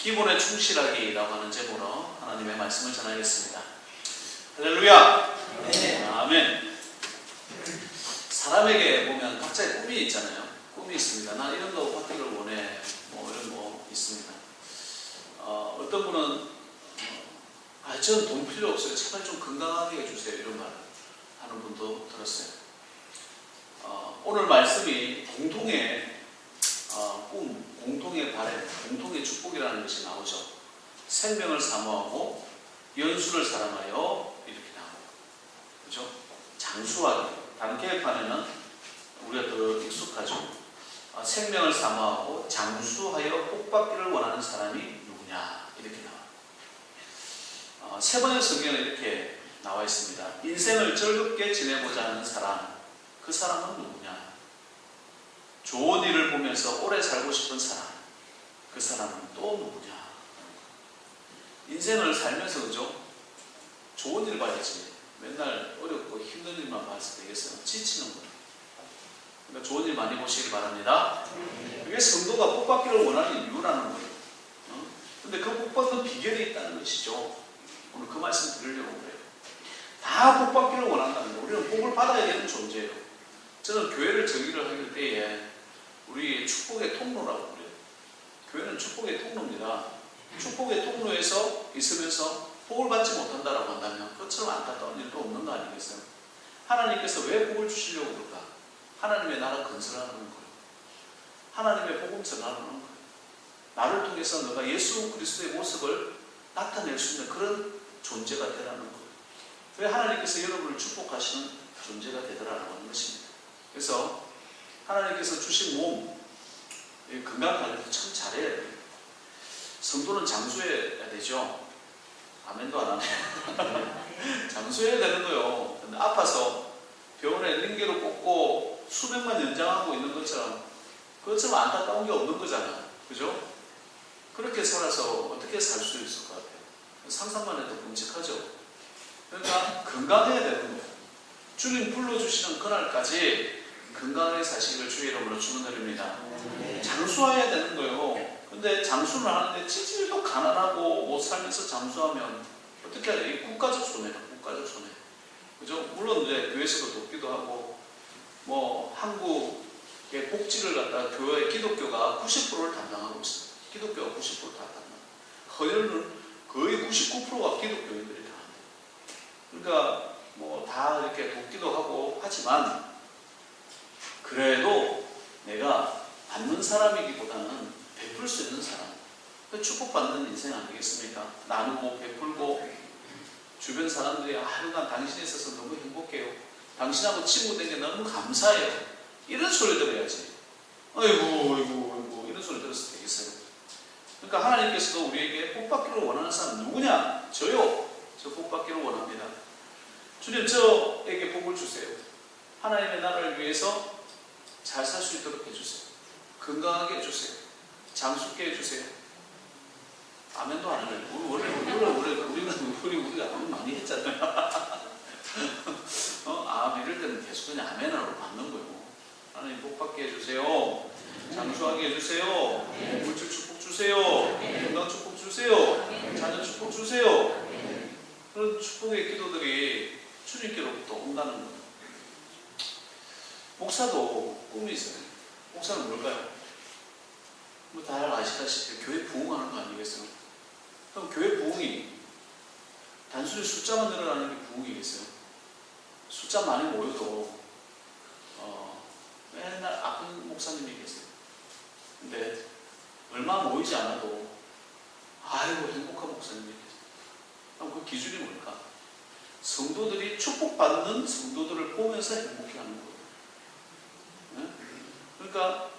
기본에 충실하기라고 하는 제목으로 하나님의 말씀을 전하겠습니다. 할렐루야. 네. 아멘. 사람에게 보면 각자의 꿈이 있잖아요. 꿈이 있습니다. 난 이런 거 받기를 원해. 뭐 이런 거 있습니다. 어떤 분은 저는 돈 필요 없어요. 제발 좀 건강하게 해주세요. 이런 말 하는 분도 들었어요. 오늘 말씀이 공통의 꿈, 공통의 바람, 공통의 축복이라는 것이 나오죠. 생명을 사모하고 연수를 사랑하여 이렇게 나와요. 그죠? 장수하기. 다른 계획판에는 우리가 더 익숙하죠. 생명을 사모하고 장수하여 복받기를 원하는 사람이 누구냐 이렇게 나와요. 세 번의 성경에 이렇게 나와 있습니다. 인생을 즐겁게 지내고자 하는 사람, 그 사람은 누구냐? 좋은 일을 보면서 오래 살고 싶은 사람, 그 사람은 또 누구냐? 인생을 살면서 그죠? 좋은 일 봐야지. 맨날 어렵고 힘든 일만 봐서 되겠어요? 지치는 거예요. 그러니까 좋은 일 많이 보시기 바랍니다. 그게 성도가 복받기를 원하는 이유라는 거예요. 근데 그 복받는 비결이 있다는 것이죠. 오늘 그 말씀 드리려고 그래요. 다 복받기를 원한다는 거예요. 우리는 복을 받아야 되는 존재예요. 저는 교회를 정의를 할 때에 우리 축복의 통로라고 그래요. 교회는 축복의 통로입니다. 축복의 통로에서 있으면서 복을 받지 못한다라고 한다면 그것처럼 안타까운 일도 없는 거 아니겠어요? 하나님께서 왜 복을 주시려고 그럴까? 하나님의 나라 건설하는 거예요. 하나님의 복음 전하는 거예요. 나를 통해서 너가 예수 그리스도의 모습을 나타낼 수 있는 그런 존재가 되라는 거예요. 왜 하나님께서 여러분을 축복하시는 존재가 되더라라고 하는 것입니다. 그래서 하나님께서 주신 몸 건강 관리도 참 잘해야 돼요. 성도는 장수해야 되죠. 아멘도 안 하네. 장수해야 되는 거예요. 근데 아파서 병원에 링게로 꽂고 수명만 연장하고 있는 것처럼 그것처럼 안타까운 게 없는 거잖아. 그죠? 그렇게 살아서 어떻게 살 수 있을 것 같아요. 상상만 해도 끔찍하죠. 그러니까 건강해야 되는 거예요. 주님 불러주시는 그날까지 건강하게 사시기를 주의 이름으로 축원드립니다. 장수해야 되는 거예요. 근데 장수를 하는데 찌질도 가난하고 못 살면서 장수하면 어떻게 해야 돼? 국가적 손해다. 국가적 손해. 그죠? 물론 이제 교회에서도 돕기도 하고 뭐 한국의 복지를 갖다가 교회 기독교가 90%를 담당하고 있어요. 기독교가 90%를 다 담당. 헌혈은 거의 99%가 기독교인들이 다 합니다. 그러니까 뭐 다 이렇게 돕기도 하고 하지만 그래도 내가 받는 사람이기보다는 베풀 수 있는 사람. 축복받는 인생 아니겠습니까? 나누고 베풀고 주변 사람들이 하여간 당신이 있어서 너무 행복해요. 당신하고 친구 된 게 너무 감사해요. 이런 소리 들어야지. 아이고 이런 소리 들었을 되겠어요. 그러니까 하나님께서도 우리에게 복받기를 원하는 사람 누구냐? 저요. 저 복받기를 원합니다. 주님 저에게 복을 주세요. 하나님의 나라를 위해서 잘 살 수 있도록 해주세요. 건강하게 해주세요. 장수케 해주세요. 아멘도 안 해요. 우리가 아멘 많이 했잖아요. 이럴 때는 계속 그냥 아멘으로 받는 거예요. 하나님 복받게 해주세요. 장수하게 해주세요. 물질 축복 주세요. 건강 축복 주세요. 자녀 축복 주세요. 그런 축복의 기도들이 주님께로부터 온다는 거예요. 목사도 꿈이 있어요. 목사는 뭘까요? 뭐 다 아시다시피 교회 부흥하는 거 아니겠어요? 그럼 교회 부흥이 단순히 숫자만 늘어나는 게 부흥이겠어요? 숫자 많이 모여도 맨날 아픈 목사님이 계세요. 근데 얼마 모이지 않아도 아이고 행복한 목사님이 계세요. 그럼 그 기준이 뭘까? 성도들이 축복받는 성도들을 보면서 행복해하는 거예요. 네? 그러니까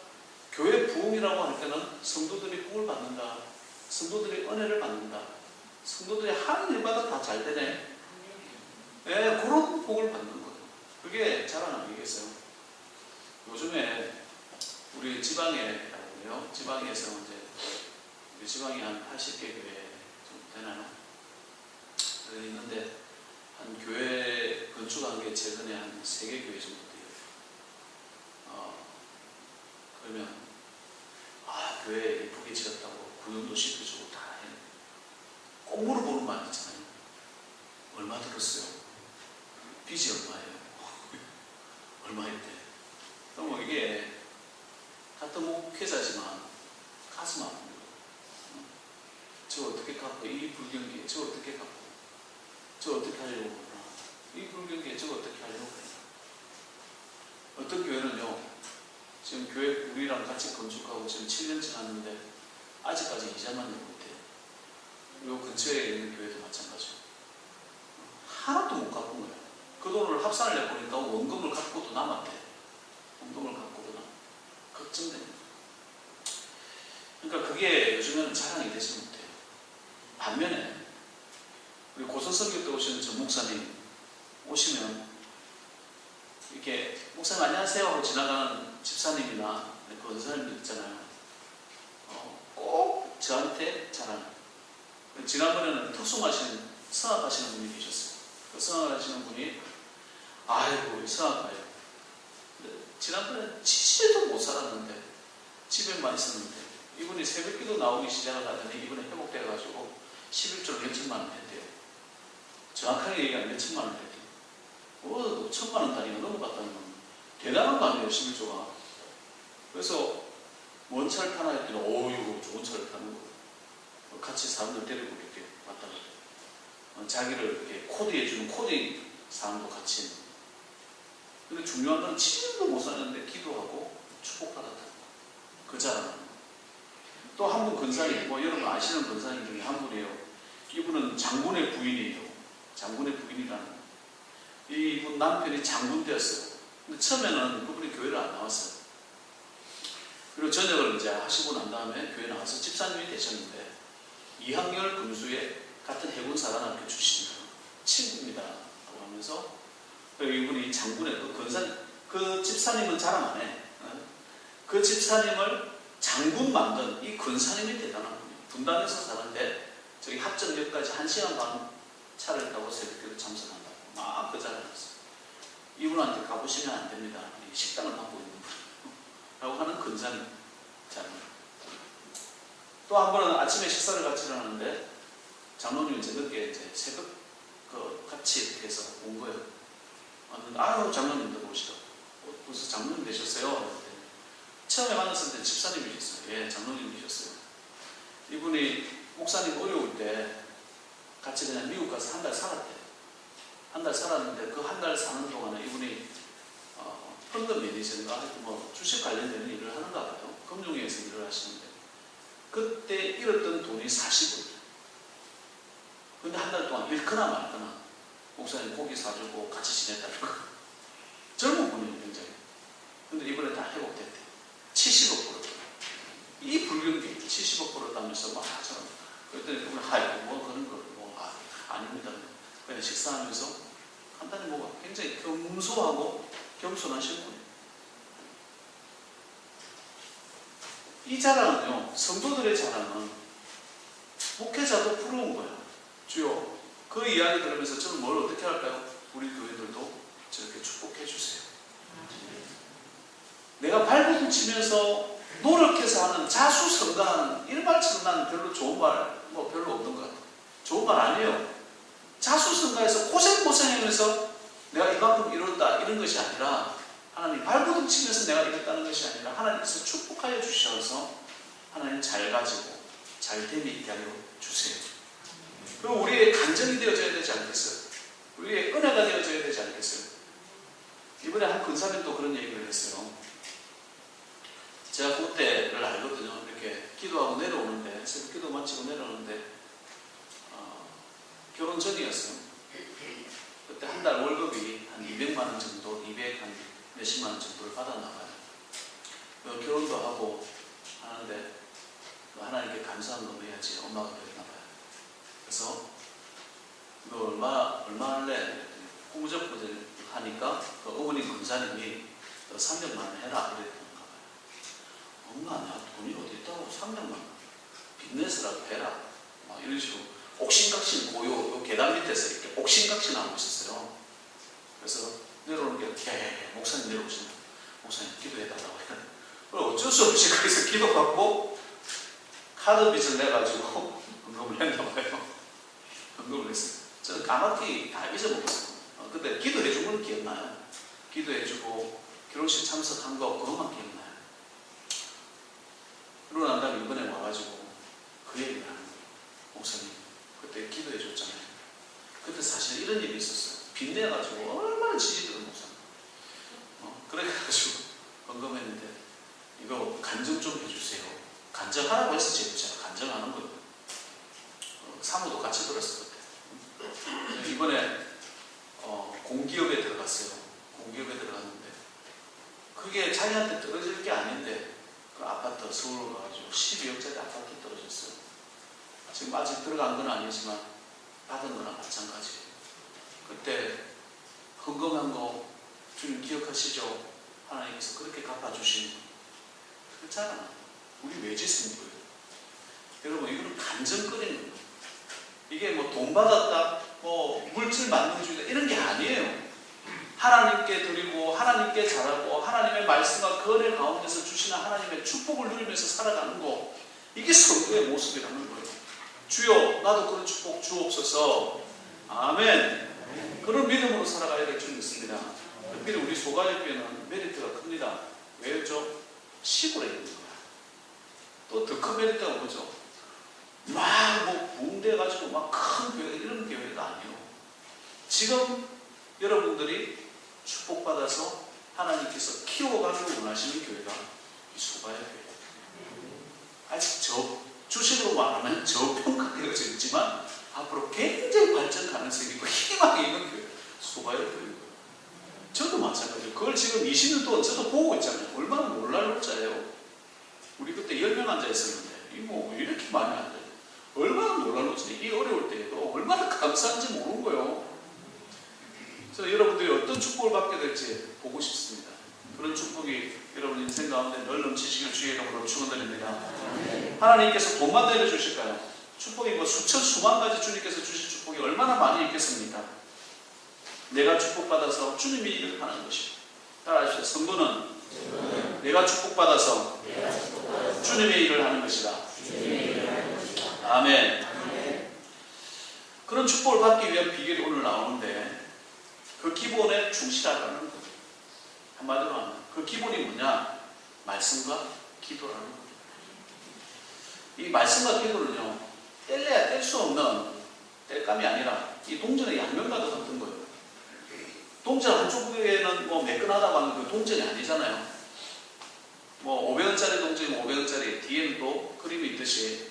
교회 부흥이라고 할 때는 성도들이 복을 받는다. 성도들이 은혜를 받는다. 성도들이 하는 일마다 다 잘 되네. 네, 그런 복을 받는 거예요. 그게 자랑 아니겠어요? 요즘에 우리 지방에요. 지방에서 이제 우리 지방이 한 80개 교회 정도 되나요? 있는데 한 교회 건축한 게 최근에 한 3개 교회 정도 돼요. 그러면 교회 예쁘게 지었다고 구역도 시켜주고 다 해. 꼭 물어보는 말 있잖아요. 얼마 들었어요? 빚이 얼마예요? 얼마인데? 그럼 이게 같은 목회자지만 가슴 아픕니다. 저 어떻게 갚고, 이 불경기에 저 어떻게 갚고, 저 어떻게 하려고 그러나, 이 불경기에 저 어떻게 하려고 그러나. 어떤 교회는요, 지금 교회 우리랑 같이 건축하고 지금 7년째 하는데 아직까지 이자만 내고 있대요. 요 근처에 있는 교회도 마찬가지고 하나도 못 갚은 거예요. 그 돈을 합산을 해보니까 원금을 갚고도 남았대. 원금을 갚고도 남았대. 걱정됩니다. 그러니까 그게 요즘에는 자랑이 되지 못해요. 반면에 우리 고선성교 때 오시는 전 목사님 오시면 이렇게 목사님 안녕하세요 하고 지나가는 집사님이나 그 은사님들 있잖아요. 꼭 저한테 자랑. 지난번에는 특송하시는 성악하시는 분이 계셨어요. 그 성악하시는 분이 아이고 성악가요. 지난번에 70일도 못 살았는데 집에만 있었는데 이분이 새벽기도 나오기 시작을 하더니 이분이 회복돼가지고 11조를 몇천만 원 했대요. 정확하게 얘기하면 몇천만 원 했대요. 1,000만 원 단위가 넘어갔다는 건 대단한 거 아니에요, 11조가. 그래서 뭔 차를 타나 했더니 이거 좋은 차를 타는 거. 같이 사람들 데리고 이렇게 왔다 갔다. 자기를 이렇게 코디해주는 코디 사람도 같이 있는. 근데 중요한 건 7일도 못 사는데 기도하고 축복받았다. 그 자랑. 또 한 분 근사님, 여러분 아시는 근사님 중에 한 분이에요. 이분은 장군의 부인이에요. 장군의 부인이라는. 이분 남편이 장군 되었어요. 근데 처음에는 그분이 교회를 안 나왔어요. 그리고 전역을 이제 하시고 난 다음에 교회 나와서 집사님이 되셨는데 이학열 군수의 같은 해군사관학교 출신이에요. 친구입니다. 라고 하면서 이분이 장군의 그 집사님은 자랑 안 해. 그 집사님을 장군 만든 이 근사님이 대단한 분이에요. 분당에서 사는데 저기 합정역까지 1시간 반 차를 타고 새벽기도 참석한다고 막 그 자리에 있어요. 이분한테 가보시면 안 됩니다. 식당을 맡고 있는 분이에요. 라고 하는 근사님 자랑. 또 한 번은 아침에 식사를 같이 하는데 장로님이 늦게 이제 새벽 같이 이렇게 해서 온 거예요. 왔는데 아유 장로님도 오시더라고. 벌써 장로님 되셨어요? 처음에 만났을 때 집사님이셨어요. 예, 장로님이셨어요. 이분이 목사님 어려울 때 같이 그냥 미국 가서 한 달 살았대요. 한 달 살았는데 그 한 달 사는 동안에 이분이 펀드 매니저인가 하여튼 주식 관련되는 일을 하는가 봐요. 금융위에서 일을 하시는데 그때 잃었던 돈이 40원. 근데 한 달 동안 잃거나 말거나 목사님 고기 사주고 같이 지냈다는 거. 젊은 분이에요, 굉장히. 근데 이번에 다 회복됐대요. 70억 벌었다. 이 불경기 70억 벌었다면서 막 하잖아요. 그랬더니 그분 그런 거 아닙니다. 그냥 식사하면서 간단히 굉장히 겸손하고 겸손하신 분이에요. 이 자랑은요, 성도들의 자랑은 목회자도 부러운 거야. 주여, 그 이야기 들으면서 저는 뭘 어떻게 할까요? 우리 교회들도 저렇게 축복해 주세요. 내가 발버둥 치면서 노력해서 하는 자수성가하는 일말처럼 나는 별로 좋은 말 별로 없는 것 같아요. 좋은 말 아니에요. 자수성가해서 고생하면서 내가 이만큼 이뤘다 이런 것이 아니라 하나님 발버둥 치면서 내가 이뤘다는 것이 아니라 하나님께서 축복하여 주셔서 하나님 잘 가지고 잘 됨이 있게 하여 주세요. 그리고 우리의 간증이 되어져야 되지 않겠어요? 우리의 은혜가 되어져야 되지 않겠어요? 이번에 한 근사님도 그런 얘기를 했어요. 제가 그때를 알거든요. 이렇게 기도하고 내려오는데 새벽 기도 마치고 내려오는데 결혼 전이었어요. 그때 한 달 월급이 한 200만 원 정도, 200 한 몇십만 원 정도를 받았나 봐요. 결혼도 하고 하는데 하나님께 감사한 거 해야지 엄마가 그랬나 봐요. 그래서 너 얼마 할래? 꾸무적꾸무적 하니까 그 어머니 검사님이 너 300만 원 해라 이랬던가 봐요. 엄마 나 돈이 어디 있다고 300만 원 빚내서라도 해라 막 이런 식으로 옥신각신 고요 계단 밑에서 이렇게 옥신각신 하고 있었어요. 그래서 내려오는 게 목사님 내려오시면 목사님 기도해달라고 해요. 어쩔 수 없이 그래서 기도받고 카드 빚을 내가지고 헌금을 했나 봐요. 헌금을 했어요. 저는 까맣게 다 잊어먹었어요. 근데 기도해 준 건 기억나요. 기도해주고 결혼식 참석한 거 그것만 기억나요. 그러고 난 다음에 이번에 와가지고 그 얘기를 하는 거예요. 목사님 그때 기도해 줬잖아요. 그때 사실 이런 일이 있었어요. 빚내가지고 얼마나 지지들은 목사님. 그래가지고 헌금했는데 이거 간증 좀 해주세요. 간증하라고 해서 제가 간증하는 거예요. 사모도 같이 들었을 때. 이번에 공기업에 들어갔어요. 공기업에 들어갔는데 그게 자기한테 떨어질 게 아닌데 그 아파트 서울로 가가지고 12억짜리 아파트 떨어졌어요. 지금 아직 들어간 건 아니지만 받은 거나 마찬가지예요. 그때 헌금한 거 주님 기억하시죠? 하나님께서 그렇게 갚아주신 거. 그렇잖아. 우리 왜 짓습니까? 여러분 이거는 간증거리는 거예요. 이게 뭐 돈 받았다, 뭐 물질 만능주의다 이런 게 아니에요. 하나님께 드리고 하나님께 잘하고 하나님의 말씀과 그 은혜 가운데서 주시는 하나님의 축복을 누리면서 살아가는 거, 이게 성도의 모습이라는 거예요. 주여 나도 그런 축복 주옵소서. 아멘. 그런 믿음으로 살아가야 될 줄 믿습니다. 특별히 우리 소가협회는 메리트가 큽니다. 왜죠? 시골에 있는 거야. 또 더 큰 메리트가 뭐죠? 막 뭐 붕대가지고 막 큰 교회 이런 교회가 아니에요. 지금 여러분들이 축복받아서 하나님께서 키워가지고 원하시는 교회가 이 소가협회예요. 아직 주식으로 말하면 저평가되어져 있지만 앞으로 굉장히 발전 가능성이 있고 희망이 있는 교회 소가협회예요. 저도 마찬가지예요. 그걸 지금 20년 동안 저도 보고 있잖아요. 얼마나 놀랄 자예요. 우리 그때 10명 앉아 있었는데 뭐 이렇게 많이 앉아요. 얼마나 놀랄지. 이 어려울 때에도 얼마나 감사한지 모르는 거예요. 그래서 여러분들이 어떤 축복을 받게 될지 보고 싶습니다. 그런 축복이 여러분 인생 가운데 늘 넘치시길 주의 이름으로 축원드립니다. 하나님께서 돈만 내려주실까요? 축복이 뭐 수천 수만 가지 주님께서 주실 축복이 얼마나 많이 있겠습니까? 내가 축복받아서 주님이 일을 하는 것이고, 따라하시죠. 성도는 내가 축복받아서 주님의 일을 하는 것이다. 아멘. 그런 축복을 받기 위한 비결이 오늘 나오는데 그 기본에 충실하라는 거예요. 한마디로 하면 그 기본이 뭐냐? 말씀과 기도라는 거예요. 이 말씀과 기도는요, 뗄래야 뗄 수 없는 뗄감이 아니라 이 동전의 양면과도 같은 거예요. 동전 한쪽에는 뭐 매끈하다고 하는 그 동전이 아니잖아요. 뭐 500원짜리 동전이 500원짜리 뒤에는 또 그림이 있듯이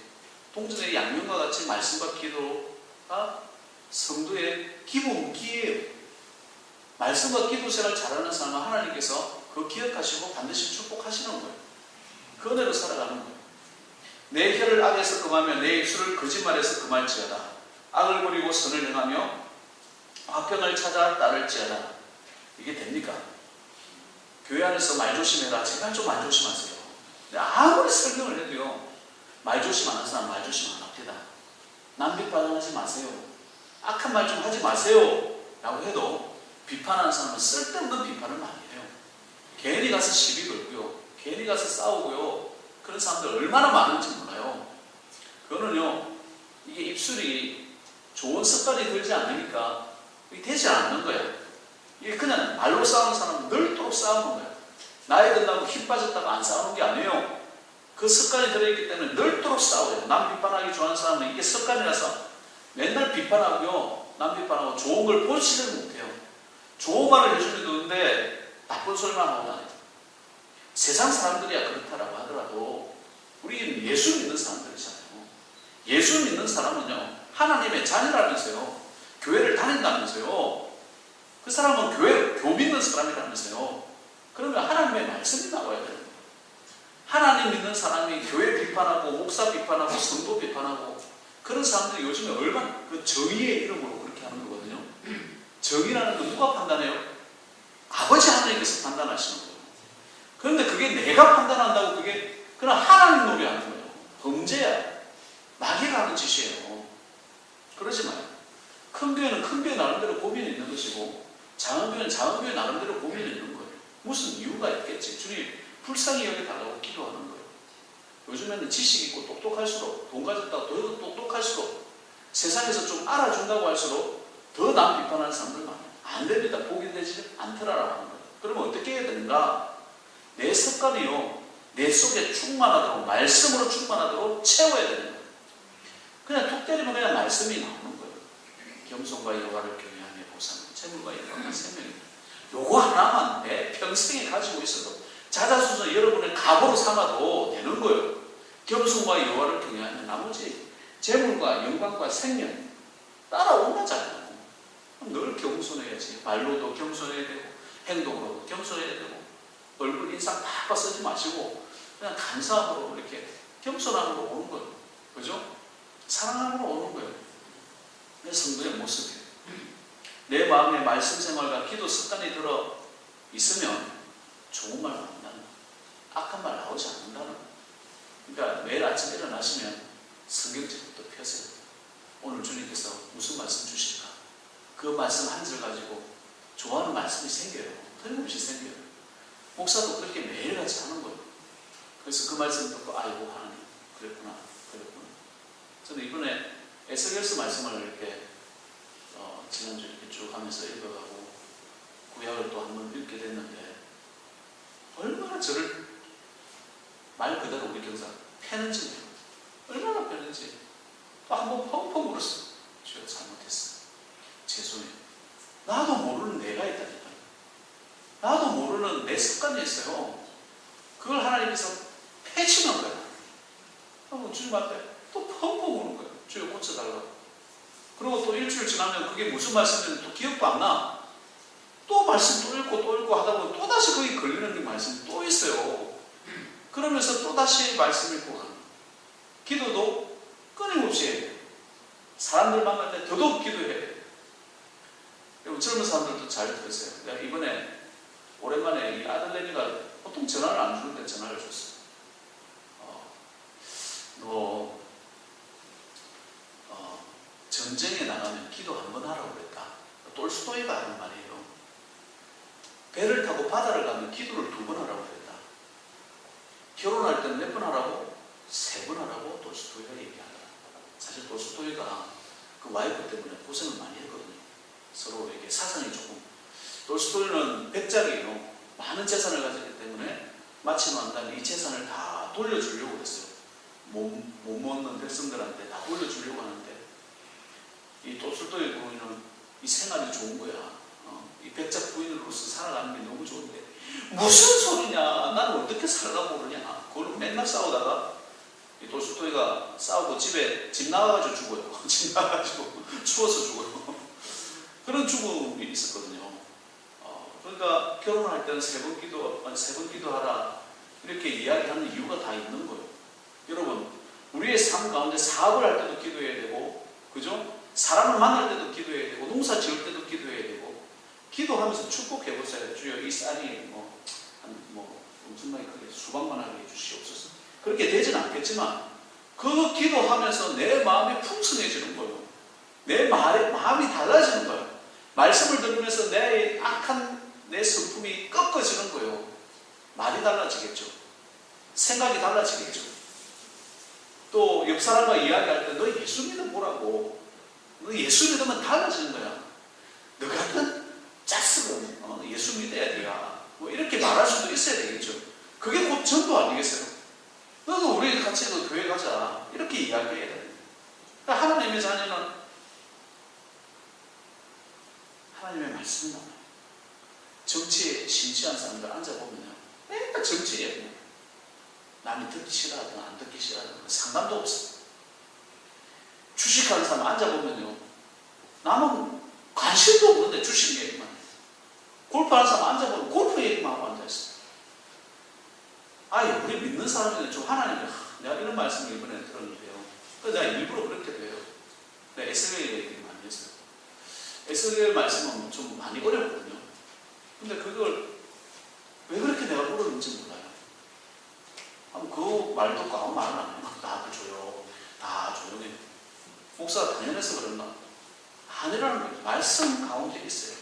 동전의 양면과 같이 말씀과 기도가 성도의 기본 무기예요. 말씀과 기도 생활 잘하는 사람은 하나님께서 그거 기억하시고 반드시 축복하시는 거예요. 그 은혜로 살아가는 거예요. 내 혀를 악에서 금하며 내 입술을 거짓말에서 금할지어다. 악을 버리고 선을 행하며 화평을 찾아 따를지어다. 이게 됩니까? 교회 안에서 말 조심해라. 제발 좀 말 조심하세요. 아무리 설명을 해도요, 말 조심 안 하는 사람 말 조심 안 합니다. 남 비판하지 마세요. 악한 말 좀 하지 마세요 라고 해도 비판하는 사람은 쓸데없는 비판을 많이 해요. 괜히 가서 시비 걸고요, 괜히 가서 싸우고요, 그런 사람들 얼마나 많은지 몰라요. 그거는요, 이게 입술이 좋은 습관이 들지 않으니까 이게 되지 않는 거예요. 이게 그냥 말로 싸우는 사람은 늘도록 싸우는 거예요. 나이 든다고 힘 빠졌다고 안 싸우는 게 아니에요. 그 습관이 들어있기 때문에 늘도록 싸워요. 남 비판하기 좋아하는 사람은 이게 습관이라서 맨날 비판하고요, 남 비판하고 좋은 걸 보지를 못해요. 좋은 말을 해주면 되는데 나쁜 소리만 하고 다녀요. 세상 사람들이야 그렇다라고 하더라도 우리는 예수 믿는 사람들이잖아요. 예수 믿는 사람은요, 하나님의 자녀라면서요, 교회를 다닌다면서요, 그 사람은 교회 믿는 사람이라면서요. 그러면 하나님의 말씀이 나와야 돼요. 하나님 믿는 사람이 교회 비판하고 목사 비판하고 성도 비판하고 그런 사람들이 요즘에 얼마나 그 정의의 이름으로 그렇게 하는 거거든요. 정의라는 거 누가 판단해요? 아버지 하나님께서 판단하시는 거예요. 그런데 그게 내가 판단한다고 그게 그냥 하나님 노래하는 거예요. 범죄야. 마귀가 하는 짓이에요. 그러지 마요. 큰 교회는 큰 교회 나름대로 고민이 있는 것이고 작은 교회는 작은 교회 나름대로 고민이 있는 거예요. 무슨 이유가 있겠지. 주님 불쌍히 여겨달라고 기도하는 거예요. 요즘에는 지식 있고 똑똑할수록, 돈 가졌다고 더 똑똑할수록, 세상에서 좀 알아준다고 할수록 더 남 비판하는 사람들 많아요. 안 됩니다. 복이 되지 않더라라고 하는 거예요. 그러면 어떻게 해야 되는가? 내 습관이요, 내 속에 충만하도록, 말씀으로 충만하도록 채워야 되는 거예요. 그냥 툭 때리면 그냥 말씀이 나오는 거예요. 겸손과 여호와를 경외하며 보상은 재물과 영광과 생명입니다. 요거 하나만 내 평생에 가지고 있어도 자자수서 여러분의 각오로 삼아도 되는 거예요. 겸손과 여호와를 경외하며 나머지 재물과 영광과 생명 따라온다잖아요. 늘 겸손해야지. 말로도 겸손해야 되고 행동으로도 겸손해야 되고 얼굴 인상 팍팍 쓰지 마시고 그냥 감사함으로 이렇게 겸손함으로 오는 거예요. 그죠? 사랑함으로 오는 거예요. 내 성도의 모습이에요. 내 마음에 말씀 생활과 기도 습관이 들어 있으면 좋은 말 나온다는 거예요. 악한 말 나오지 않는다는 거예요. 그러니까 매일 아침 일어나시면 성경책부터 펴세요. 오늘 주님께서 무슨 말씀 주실까? 그 말씀 한 절 가지고 좋아하는 말씀이 생겨요. 틀림없이 생겨요. 목사도 그렇게 매일같이 하는 거예요. 그래서 그 말씀 듣고 아이고 하나님 그랬구나. 저는 이번에 에스겔서 말씀을 이렇게 지난주에 이렇게 쭉 하면서 읽어가고 구약을 또 한 번 읽게 됐는데 얼마나 저를 말 그대로 우리 경사 패는지 얼마나 패는지 또 한 번 펑펑 울었어요. 제가 잘못했어. 죄송해요. 나도 모르는 내가 있다니까. 나도 모르는 내 습관이 있어요. 그걸 하나님께서 패치는 거야. 주님한테 또 펑펑 우는 거예요. 주여 고쳐달라고. 그리고 또 일주일 지나면 그게 무슨 말씀인지 또 기억도 안 나. 또 말씀 또 읽고 하다 보면 또 다시 거기 걸리는 게 말씀이 또 있어요. 그러면서 또 다시 말씀 읽고 가는 거예요. 기도도 끊임없이 해야 돼요. 사람들 만날 때 더더욱 기도해야 돼요. 여러분 젊은 사람들도 잘 들으세요. 내가 이번에 오랜만에 이 아들내미가 보통 전화를 안 주는데 전화를 줬어요. 너 전쟁에 나가면 기도 한 번 하라고 그랬다. 똘스토이가 하는 말이에요. 배를 타고 바다를 가면 기도를 2번 하라고 그랬다. 결혼할 때는 몇 번 하라고? 3번 하라고 똘스토이가 얘기한다. 사실 똘스토이가 그 와이프 때문에 고생을 많이 했거든요. 서로에게 사상이 조금. 똘스토이는 백작이에요. 많은 재산을 가졌기 때문에 마치고 난 다음에 이 재산을 다 돌려주려고 했어요. 못 먹는 백성들한테 다 돌려주려고 하는데 이 똘스토이 부인은 이 생활이 좋은 거야. 이 백작 부인으로서 살아가는 게 너무 좋은데 무슨 소리냐? 나는 어떻게 살라고 그러냐? 그걸로 맨날 싸우다가 이 똘스토이가 싸우고 집 나가가지고 죽어요. 집 나가가지고 추워서 죽어요. 그런 죽음이 있었거든요. 그러니까 결혼할 때는 3번 기도하라 이렇게 이야기하는 이유가 다 있는 거예요. 여러분 우리의 삶 가운데 사업을 할 때도 기도해야 되고, 그죠? 사람을 만날 때도 기도해야 되고, 농사 지을 때도 기도해야 되고, 기도하면서 축복해보세요. 주여 이 쌀이 엄청나게 크게 수박만하게 해주시옵소서. 그렇게 되진 않겠지만 그 기도하면서 내 마음이 풍성해지는 거예요. 내 마음이 달라지는 거예요. 말씀을 들으면서 내 악한 내 성품이 꺾어지는 거예요. 말이 달라지겠죠. 생각이 달라지겠죠. 또 옆 사람과 이야기할 때 너 예수 믿어보라고. 너 예수 믿으면 달라지는 거야. 너 같은 짜스은 예수 믿어야 돼야. 뭐 이렇게 말할 수도 있어야 되겠죠. 그게 곧 전도 아니겠어요? 너도 우리 같이 너 교회 가자. 이렇게 이야기해야 돼. 그러니까 하나님의 자녀는 하나님의 말씀이 나와요. 정치에 심취한 사람들 앉아보면요. 맨날 정치예요. 남이 듣기 싫어하든 안 듣기 싫어하든 상관도 없어. 주식하는 사람 앉아보면요. 남은 관심도 없는데 주식 얘기만 해요. 골프하는 사람 앉아보면 골프 얘기만 하고 앉아있어요. 우리 믿는 사람들은 좀 하나님이 내가 이런 말씀을 이번에 들었는데요. 그래서 내가 일부러 그렇게 돼요. 내가 에스겔 얘기를 많이 했어요. 에스겔 말씀은 좀 많이 어렵거든요. 근데 그걸 왜 그렇게 내가 물었는지 몰라요. 그 말 듣고 아무 말을 안 해요. 다 조용해. 목사가 당연해서 그런가? 아니라는 거예요. 말씀 가운데 있어요.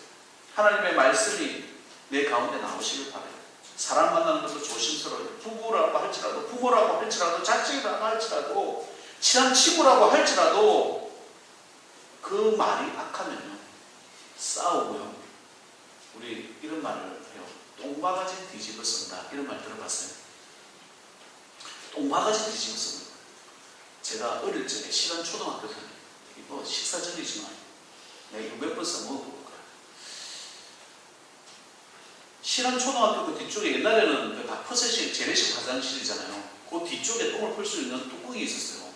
하나님의 말씀이 내 가운데 나오시길 바라요. 사람 만나는 것도 조심스러워요. 부부라고 할지라도, 부모라고 할지라도, 자식이라고 할지라도, 친한 친구라고 할지라도 그 말이 악하면요 싸우고요. 우리 이런 말을 해요. 똥바가지 뒤집어 쓴다. 이런 말 들어봤어요? 똥바가지 뒤집어 쓴다. 제가 어릴 적에 실한 초등학교 때 이거 식사전이지만 내가 이거 몇 번 써먹어볼 거야. 실한 초등학교 그 뒤쪽에 옛날에는 그 다 퍼세식 재래식 화장실이잖아요. 그 뒤쪽에 똥을 풀 수 있는 뚜껑이 있었어요.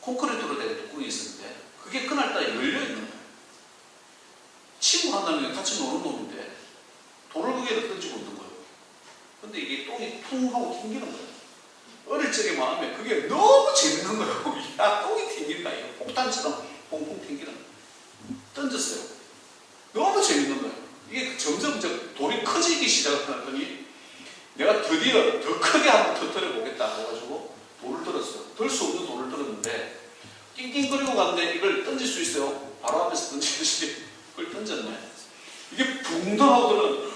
콘크리트로 된 뚜껑이 있었는데 그게 그날따라 열려있는 거예요. 친구 한다면 같이 노는 놈인데 돌을 거기에다 던지고 있는 거예요. 근데 이게 똥이 퉁 하고 튕기는 거예요. 어릴 적의 마음에 그게 너무 재밌는 거예요. 야, 똥이 튕긴다. 이거 폭탄처럼 퐁퐁 튕기는 거예요. 던졌어요. 너무 재밌는 거예요. 이게 점점 돌이 커지기 시작하더니 내가 드디어 더 크게 한번 터뜨려 보겠다 해가지고 돌을 들었어요. 들 수 없는 돌을 들었는데 낑낑거리고 갔는데 이걸 던질 수 있어요. 바로 앞에서 던지듯이 그걸 던졌네. 이게 붕 하고들은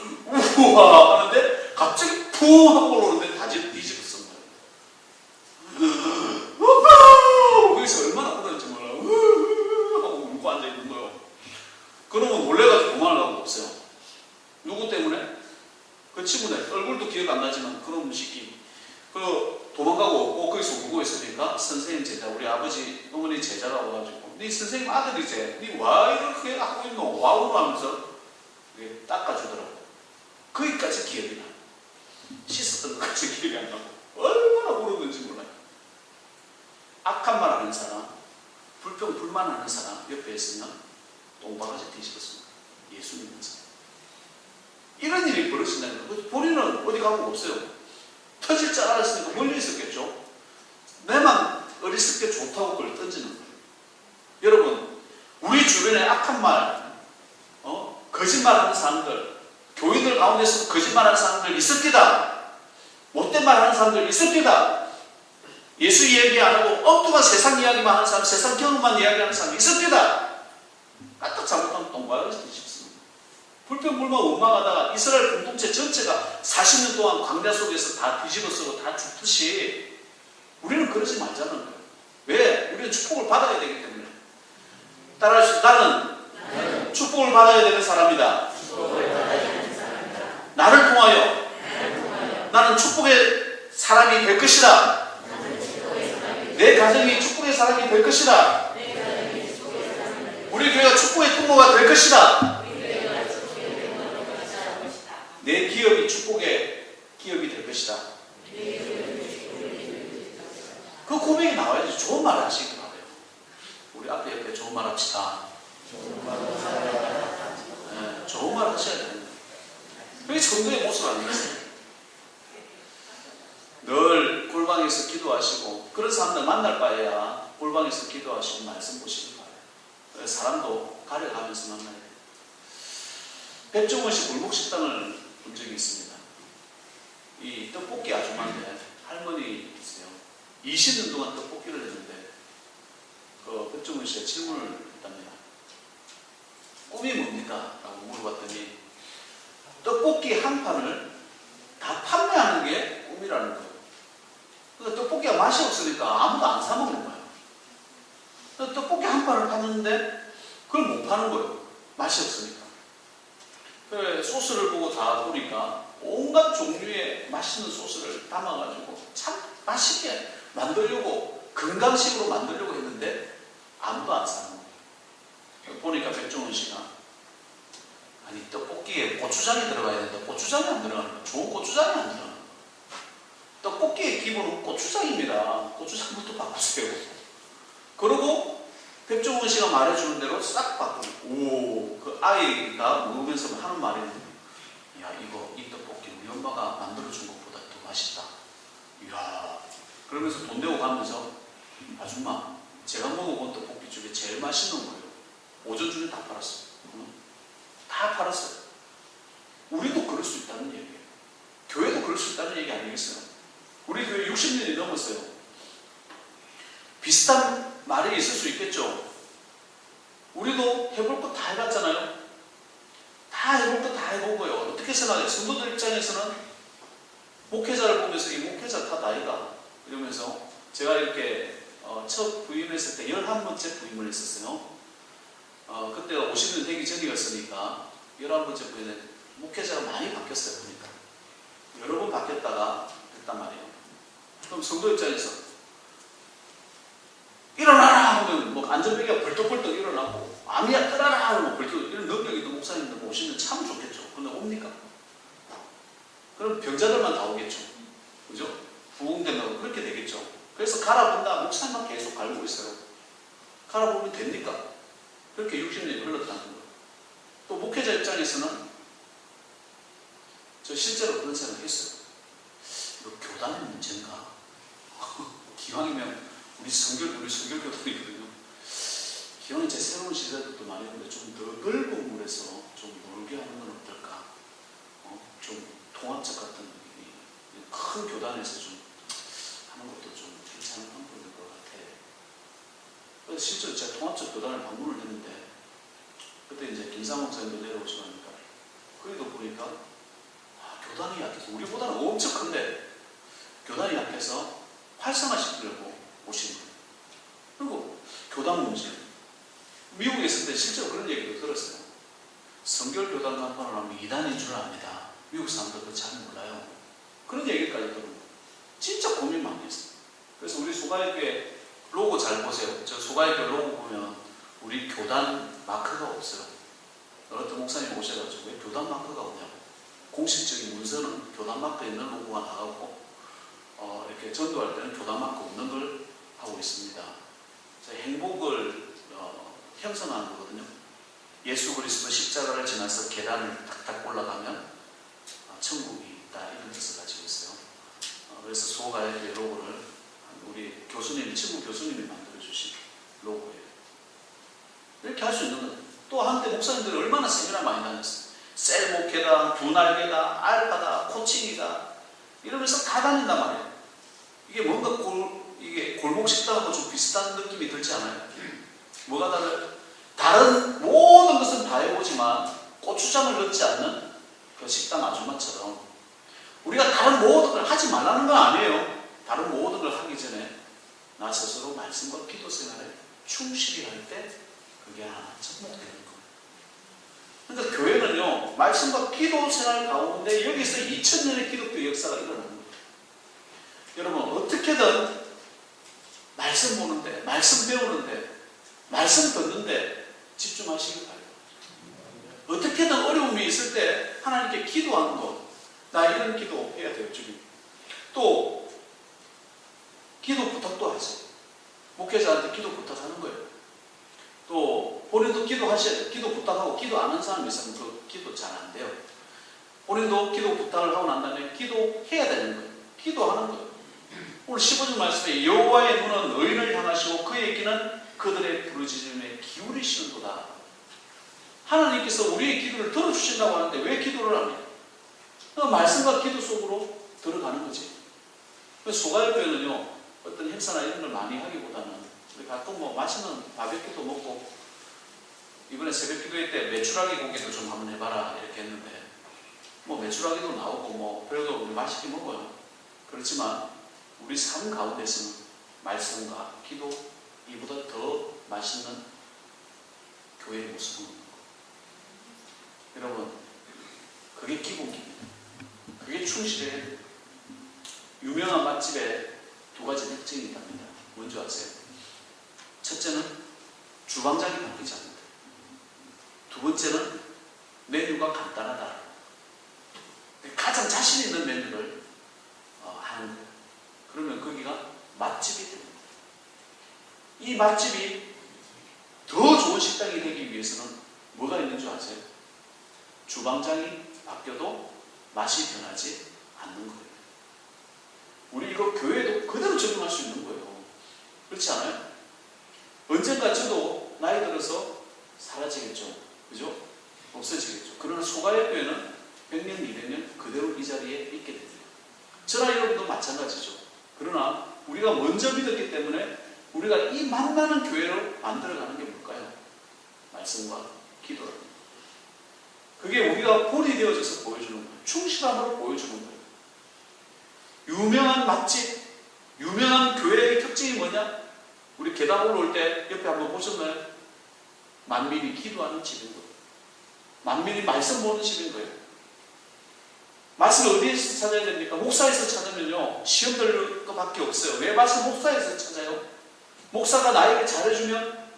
우와 하는데 갑자기 푸 하고 올라오는데 다 뒤집었던 거예요. 거기서 얼마나 울었는지 몰라. 하고 울고 앉아있는 거예요. 그러면 놀래가지고 도망을 가고 없어요. 누구 때문에? 그 친구네. 얼굴도 기억 안 나지만 그런 시기. 그 도망가고 없고 거기서 울고 있으니까 선생님 제자, 우리 아버지 어머니 제자가 와가지고 네 선생님 아들이지? 네 와 이렇게 하고 있노? 와우 하면서 닦아주더라고. 거기까지 기억이 나. 씻었던 것까지 기억이 안 나고 얼마나 울었는지 몰라요. 악한 말 하는 사람, 불평 불만하는 사람 옆에 있으면 똥바가지 뒤집었습니다. 예수 믿는 사람. 이런 일이 벌어진다는 거예요. 본인은 어디 가고 없어요. 터질 줄 알았으니까 멀리 있었겠죠. 내만 어리석게 좋다고 그걸 던지는 거예요. 여러분, 우리 주변에 악한 말, 거짓말하는 사람들, 교인들 가운데서도 거짓말하는 사람들 있습니다. 못된 말하는 사람들 있습니다. 예수 이야기 안 하고 엉뚱한 세상 이야기만 하는 사람, 세상 경험만 이야기하는 사람 있습니다. 까딱 잘못하면 똥바가지 뒤집습니다. 불평불만 원망하다가 이스라엘 공동체 전체가 40년 동안 광야 속에서 다 뒤집어쓰고 다 죽듯이 우리는 그러지 말자는 거예요. 왜? 우리는 축복을 받아야 되기 때문에. 따라하시죠. 나는 축복을 받아야 되는 사람이다. 나를 통하여 나는 축복의 사람이 될 것이다. 내 가정이 축복의 사람이 될 것이다. 우리 교회가 축복의 통로가 될 것이다. 내 기업이 축복의 기업이 될 것이다. 그 고백이 나와야지. 좋은 말을 하시기 바라요. 우리 앞에 옆에 좋은 말 합시다. 네, 좋은 말 하셔야 됩니다. 그게 전도의 모습 아니겠어요? 늘 골방에서 기도하시고 그런 사람들 만날 바에야 골방에서 기도하시고 말씀 보시기 바라요. 사람도 가려가면서 만나야 돼요. 백종원 씨 골목식당을 본 적이 있습니다. 이 떡볶이 아줌마인데 할머니 있어요. 20년 동안 떡볶이를 했는데 그 백종원 씨가 질문을 했답니다. 꿈이 뭡니까? 라고 물어봤더니 떡볶이 한 판을 다 판매하는 게 꿈이라는 거예요. 그러니까 떡볶이가 맛이 없으니까 아무도 안 사 먹는 거예요. 떡볶이 한 판을 파는데 그걸 못 파는 거예요. 맛이 없으니까. 그래, 소스를 보고 다 보니까 온갖 종류의 맛있는 소스를 담아가지고 참 맛있게 만들려고 건강식으로 만들려고 했는데 아무도 안 사는 거예요. 보니까 백종원 씨가 아니 떡볶이에 고추장이 들어가야 되는데 고추장이 안 들어가는 거예요. 좋은 고추장이 안 들어가는 거예요. 떡볶이의 기본은 고추장입니다. 고추장부터 바꾸세요. 그리고 백종원 씨가 말해주는 대로 싹 바꾸고 그 아이가 먹으면서 하는 말이 야 이거 이 떡볶이 우리 엄마가 만들어준 것보다 더 맛있다. 이야 그러면서 돈 내고 가면서 아줌마 제가 먹어본 떡볶이 중에 제일 맛있는 거예요. 오전 중에 다 팔았어요. 다 팔았어요. 우리도 그럴 수 있다는 얘기예요. 교회도 그럴 수 있다는 얘기 아니겠어요? 우리 교회 60년이 넘었어요. 비슷한 말이 있을 수 있겠죠. 우리도 해볼 거 다 해봤잖아요. 다 해볼 거 다 해본 거예요. 어떻게 생각해요? 성도들 입장에서는 목회자를 보면서 이 목회자 탓 아이가 이러면서 제가 이렇게 첫 부임했을 때 11번째 부임을 했었어요. 그때가 50년 되기 전이었으니까 11번째 부임에 목회자가 많이 바뀌었어요. 보니까 여러 번 바뀌었다가 됐단 말이에요. 그럼 성도 입장에서 일어나라 하면 뭐 안전벨기가 벌떡벌떡 일어나고 아미야 떠나라 하면 벌떡 이런 능력이 있는 목사님들 오시면 참 좋겠죠. 근데 옵니까? 그럼 병자들만 다 오겠죠. 그죠? 부흥된다고 그렇게 되겠죠. 그래서 갈아본다 목사님만 계속 갈고 있어요. 갈아보면 됩니까? 그렇게 60년이 흘렀다는 거예요. 또 목회자 입장에서는 저 실제로 그런 생각을 했어요. 이거 교단의 문제인가? 기왕이면 우리 성결교단이거든요. 기왕이 제 새로운 시대도 많이 했는데 좀 더 넓은 물에서 좀 놀게 하는 건 어떨까? 좀 통합적 같은 큰 교단에서 좀 하는 것도 좀 괜찮은 방법일 것 같아. 그래서 실제로 제가 통합적 교단을 방문을 했는데 그때 이제 김상호 목사님도 내려오시고 하니까 그래도 보니까 교단이 약해서 우리보다는 엄청 큰데 교단이 약해서 활성화시키려고 오신 거예요. 그리고 교단 문제 미국에 있을 때 실제로 그런 얘기도 들었어요. 성결교단 간판을 하면 이단인 줄 압니다. 미국 사람들 그거 잘 몰라요. 그런 얘기까지 들으면 진짜 고민 많이 했어요. 그래서 우리 소가의교회 로고 잘 보세요. 저 소가의교회 로고 보면 우리 교단 마크가 없어요. 어떤 목사님 오셔가지고 왜 교단 마크가 없냐고. 공식적인 문서는 교단 마크 있는 로고가 나가고 이렇게 전도할 때는 교단 마크 없는 걸 하고 있습니다. 행복을 형성하는 거거든요. 예수 그리스도 십자가를 지나서 계단을 탁탁 올라가면 천국이 있다 이런 뜻을 가지고 있어요. 그래서 소가의 로고를 우리 교수님이 친구 교수님이 만들어 주신 로고예요. 이렇게 할 수 있는 거예요. 또 한때 목사님들이 얼마나 세미나 많이 다녔어요. 셀 목회다, 두 날개다, 알파다, 코칭이다 이러면서 다 다닌단 말이에요. 이게 뭔가 이게 골목 식당하고 좀 비슷한 느낌이 들지 않아요? 뭐가 달라요? 다른 모든 것은 다 해보지만 고추장을 넣지 않는 그 식당 아줌마처럼 우리가 다른 모든 걸 하지 말라는 건 아니에요. 다른 모든 걸 하기 전에 나 스스로 말씀과 기도 생활에 충실히 할 때 그게 하나 접목되는 거예요. 그러니까 교회는요, 말씀과 기도 생활 가운데 여기서 2000년의 기독교 역사가 일어나는 거예요. 여러분, 어떻게든 말씀 보는데, 말씀 배우는데, 말씀 듣는데 집중하시기 바랍니다. 어떻게든 어려움이 있을 때 하나님께 기도하는 것, 나 이런 기도 해야 돼요. 또 기도 부탁도 하세요. 목회자한테 기도 부탁하는 거예요. 또 본인도 기도하셔야 돼요. 기도 부탁하고 기도 안 하는 사람이 있으면 그 기도 잘 안 돼요. 본인도 기도 부탁을 하고 난 다음에 기도해야 되는 거예요. 기도하는 거예요. 오늘 15절 말씀에 여호와의 눈은 의인을 향하시고 그의 귀는 그들의 부르짖음에 기울이시는도다. 하나님께서 우리의 기도를 들어주신다고 하는데 왜 기도를 합니까? 말씀과 기도 속으로 들어가는 거지. 소가의교회는요, 어떤 행사나 이런 걸 많이 하기보다는 우리 가끔 뭐 맛있는 바베큐도 먹고 이번에 새벽 기도회 때 메추라기 고기도 좀 한번 해봐라 이렇게 했는데 뭐 메추라기도 나오고 뭐 그래도 우리 맛있게 먹어요. 그렇지만 우리 삶 가운데서는 말씀과 기도 이보다 더 맛있는 교회의 모습은 여러분 그게 기본기입니다. 그게 충실해야 돼요. 유명한 맛집에 두 가지 특징이 있답니다. 뭔지 아세요? 첫째는 주방장이 바뀌지 않는다. 두 번째는 메뉴가 간단하다. 가장 자신 있는 메뉴를 하는 거예요. 그러면 거기가 맛집이 됩니다. 이 맛집이 더 좋은 식당이 되기 위해서는 뭐가 있는 줄 아세요? 주방장이 바뀌어도 맛이 변하지 않는 거예요. 우리 이거 교회에도 그대로 적용할 수 있는 거예요. 그렇지 않아요? 언젠가 저도 나이 들어서 사라지겠죠. 그죠? 없어지겠죠. 그러나 소가의 교회는 100년, 200년 그대로 이 자리에 있게 됩니다. 저나 여러분도 마찬가지죠. 그러나 우리가 먼저 믿었기 때문에 우리가 이 만나는 교회로 만들어가는 게 뭘까요? 말씀과 기도랍니다. 그게 우리가 본이 되어져서 보여주는 거예요. 충실함으로 보여주는 거예요. 유명한 맛집, 유명한 교회의 특징이 뭐냐? 우리 계단 올라올 때 옆에 한번 보셨나요? 만민이 기도하는 집인 거예요. 만민이 말씀 보는 집인 거예요. 말씀을 어디에서 찾아야 됩니까? 목사에서 찾으면요, 시험 들 것밖에 없어요. 왜 말씀 목사에서 찾아요? 목사가 나에게 잘해주면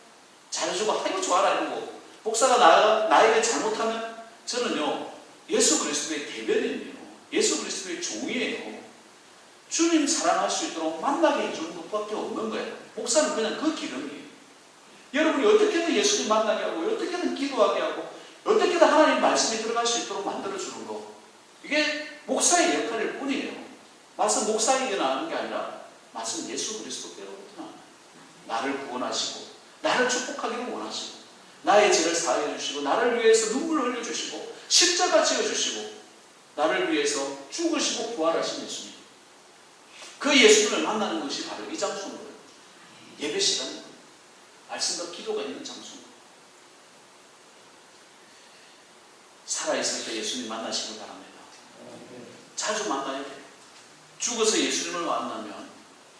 잘해주고 아이고 좋아라 이러고, 목사가 나에게 잘못하면 저는요, 예수 그리스도의 대변인이에요. 예수 그리스도의 종이에요. 주님 사랑할 수 있도록 만나게 해주는 것밖에 없는 거예요. 목사는 그냥 그 기름이에요. 여러분이 어떻게든 예수님 만나게 하고, 어떻게든 기도하게 하고, 어떻게든 하나님 말씀이 들어갈 수 있도록 만들어주는 거, 이게 목사의 역할일 뿐이에요. 말씀 목사에게 나가는 게 아니라 말씀 예수 그리스도께로부터 나와요. 나를 구원하시고 나를 축복하기를 원하시고 나의 죄를 사하여 주시고 나를 위해서 눈물을 흘려주시고 십자가 지어주시고 나를 위해서 죽으시고 부활하신 예수님, 그 예수님을 만나는 것이 바로 이 장소인 거예요. 예배 시간인 거예요. 말씀과 기도가 있는 장소인 거예요. 살아있을 때 예수님 만나시길 바랍니다. 자주 만나야 돼요. 죽어서 예수님을 만나면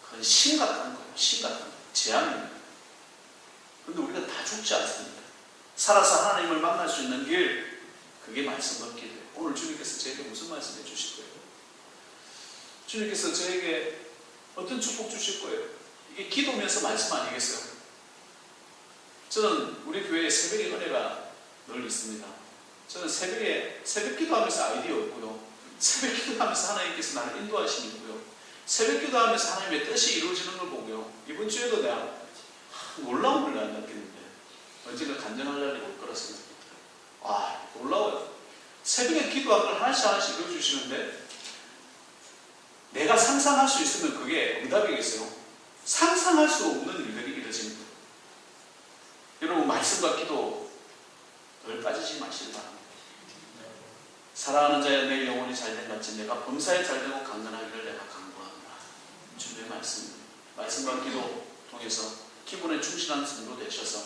그건 심각한 거예요. 심각한 거예요. 재앙입니다. 그런데 우리가 다 죽지 않습니다. 살아서 하나님을 만날 수 있는 길, 그게 말씀과 기도예요. 오늘 주님께서 저에게 무슨 말씀해 주실 거예요? 주님께서 저에게 어떤 축복 주실 거예요? 이게 기도면서 말씀 아니겠어요? 저는 우리 교회에 새벽의 은혜가 늘 있습니다. 저는 새벽 기도하면서 아이디어 얻고요. 새벽 기도하면서 하나님께서 나를 인도하심이 있고요. 새벽 기도하면서 하나님의 뜻이 이루어지는 걸 보고요. 이번 주에도 내가 놀라움을 느꼈는데 언젠가 간증할 날이 올 거라 생각합니다. 와, 놀라워요. 새벽에 기도한 걸 하나씩 이루어주시는데 내가 상상할 수 있으면 그게 응답이겠어요? 상상할 수 없는 일들이 이루어집니다. 여러분, 말씀과 기도 늘 빠지지 마시기 바랍니다. 사랑하는 자여, 내 영혼이 잘된 같이 내가 범사에 잘되고 강건하기를 내가 간구합니다. 주님의 말씀과 기도 통해서 기본에 충실한 성도 되셔서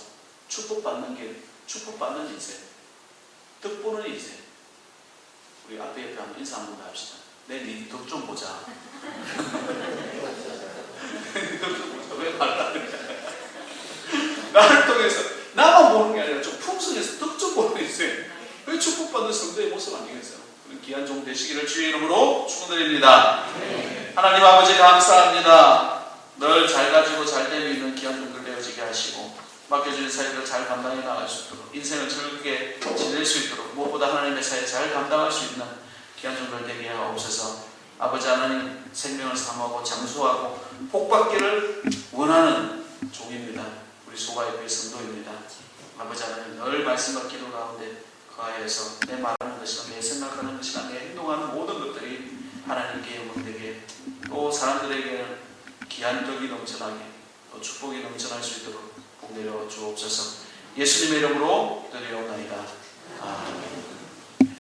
축복받는 길, 축복받는 인생, 덕보는 인생. 우리 앞에 옆에 한번 인사 한번 합시다. 네 덕 좀 보자. 왜 말을 안 해? 나를 통해서 나만 보는 게 아니라 좀 풍성해서 덕 좀 보는 인생. 그 축복받는 성도의 모습 아니겠어요? 그런 귀한 종 되시기를 주의 이름으로 축원드립니다. 네. 하나님 아버지 감사합니다. 늘 잘 가지고 잘 되고 있는 귀한 종들 되어지게 하시고 맡겨주신 사역을 잘 감당해 나갈 수 있도록, 인생을 즐겁게 지낼 수 있도록, 무엇보다 하나님의 사역 잘 감당할 수 있는 귀한 종들 되게 하옵소서. 아버지 하나님, 생명을 사모하고 장수하고 복받기를 원하는 종입니다. 우리 소가협회 성도입니다. 아버지 하나님, 늘 말씀과 기도 가운데 거하여서 내 말하는 것이나 내 생각하는 것이나 내 행동하는 모든 것들이 하나님께 영광되게, 또 사람들에게 귀한 덕이 넘쳐나게, 또 축복이 넘쳐날 수 있도록 복 내려 주옵소서. 예수님의 이름으로 기도드리옵나이다.